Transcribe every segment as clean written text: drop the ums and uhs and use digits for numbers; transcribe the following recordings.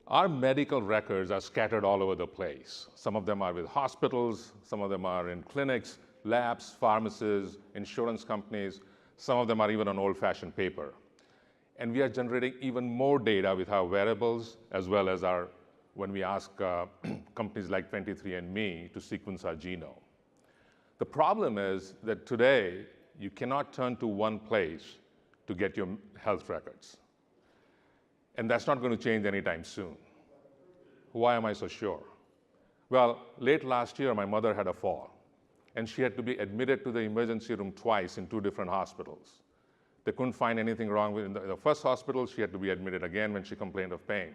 Our medical records are scattered all over the place. Some of them are with hospitals, some of them are in clinics, labs, pharmacies, insurance companies, some of them are even on old-fashioned paper. And we are generating even more data with our wearables, as well as when we ask companies like 23andMe to sequence our genome. The problem is that today, you cannot turn to one place to get your health records. And that's not going to change anytime soon. Why am I so sure? Well, late last year, my mother had a fall, and she had to be admitted to the emergency room twice in 2 different hospitals. They couldn't find anything wrong with the first hospital. She had to be admitted again when she complained of pain.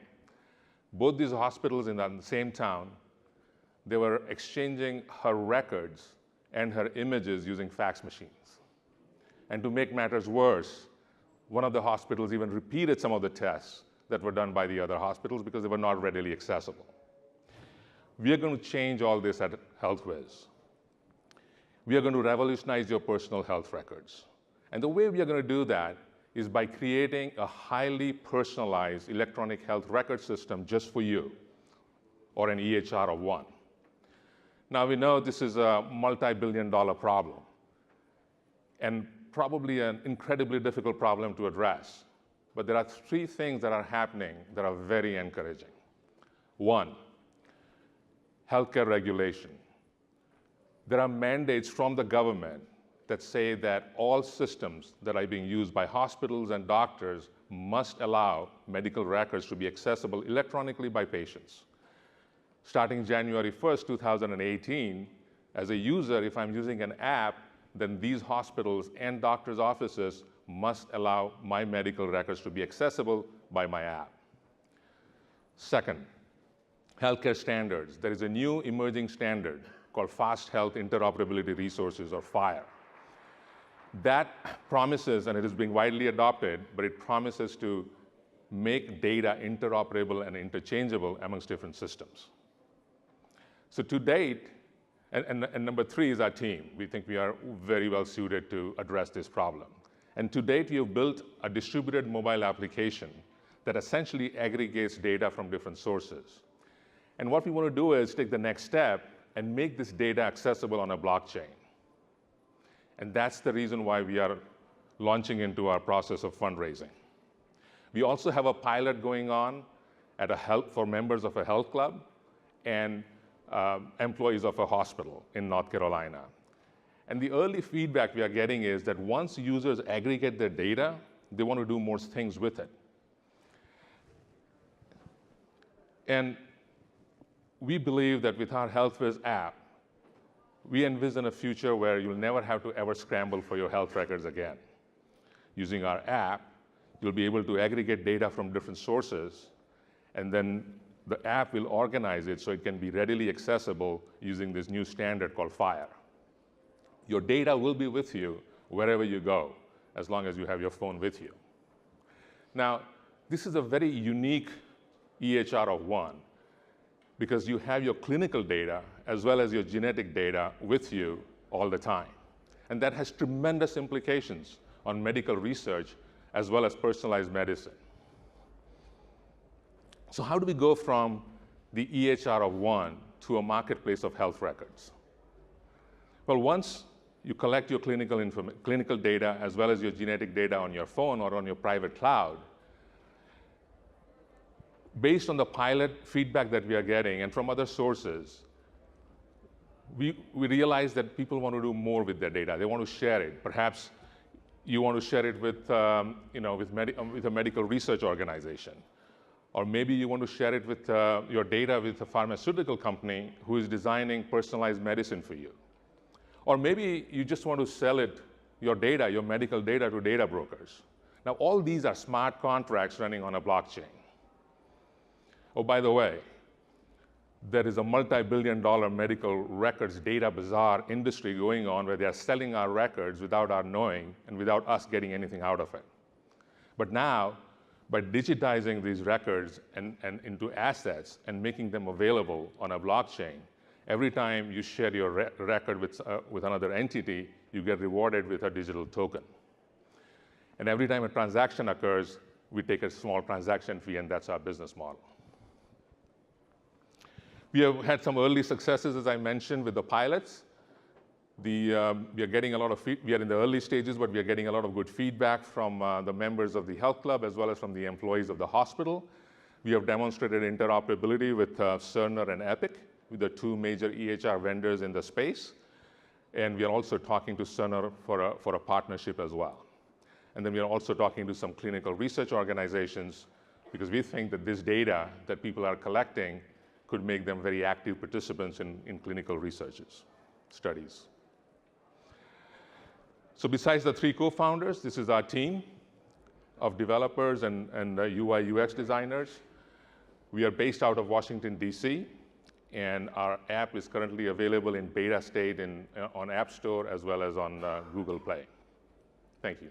Both these hospitals in the same town, they were exchanging her records and her images using fax machines. And to make matters worse, one of the hospitals even repeated some of the tests that were done by the other hospitals because they were not readily accessible. We are going to change all this at Health. We are going to revolutionize your personal health records. And the way we are going to do that is by creating a highly personalized electronic health record system just for you, or an EHR of one. Now, we know this is a multi-billion-dollar problem, and probably an incredibly difficult problem to address. But there are 3 things that are happening that are very encouraging. 1, healthcare regulation. There are mandates from the government that say that all systems that are being used by hospitals and doctors must allow medical records to be accessible electronically by patients. Starting January 1st, 2018, as a user, if I'm using an app, then these hospitals and doctors' offices must allow my medical records to be accessible by my app. Second, healthcare standards. There is a new emerging standard called Fast Health Interoperability Resources, or FHIR. That promises, and it is being widely adopted, but it promises to make data interoperable and interchangeable amongst different systems. So to date, and number 3 is our team. We think we are very well suited to address this problem. And to date, we have built a distributed mobile application that essentially aggregates data from different sources. And what we want to do is take the next step and make this data accessible on a blockchain. And that's the reason why we are launching into our process of fundraising. We also have a pilot going on at for members of a health club and employees of a hospital in North Carolina. And the early feedback we are getting is that once users aggregate their data, they want to do more things with it. And we believe that with our HealthWiz app, we envision a future where you'll never have to ever scramble for your health records again. Using our app, you'll be able to aggregate data from different sources, and then the app will organize it so it can be readily accessible using this new standard called FHIR. Your data will be with you wherever you go, as long as you have your phone with you. Now, this is a very unique EHR of one, because you have your clinical data as well as your genetic data with you all the time. And that has tremendous implications on medical research as well as personalized medicine. So how do we go from the EHR of one to a marketplace of health records? Well, once you collect your clinical data as well as your genetic data on your phone or on your private cloud, based on the pilot feedback that we are getting and from other sources, we realize that people want to do more with their data. They want to share it. Perhaps you want to share it with, with a medical research organization. Or maybe you want to share it with your data with a pharmaceutical company who is designing personalized medicine for you. Or maybe you just want to sell it, your data, your medical data, to data brokers. Now, all these are smart contracts running on a blockchain. Oh, by the way, there is a multi-billion-dollar medical records data bazaar industry going on where they are selling our records without our knowing and without us getting anything out of it. But now, by digitizing these records and into assets and making them available on a blockchain, every time you share your record with another entity, you get rewarded with a digital token. And every time a transaction occurs, we take a small transaction fee, and that's our business model. We have had some early successes, as I mentioned, with the pilots. We are getting a lot of we are in the early stages, but we are getting a lot of good feedback from the members of the Health Club as well as from the employees of the hospital. We have demonstrated interoperability with Cerner and Epic, with the two major EHR vendors in the space. And we are also talking to Cerner for a partnership as well. And then we are also talking to some clinical research organizations because we think that this data that people are collecting could make them very active participants in clinical studies. So besides the three co-founders, this is our team of developers and UI UX designers. We are based out of Washington, DC, and our app is currently available in beta state on App Store as well as on Google Play. Thank you.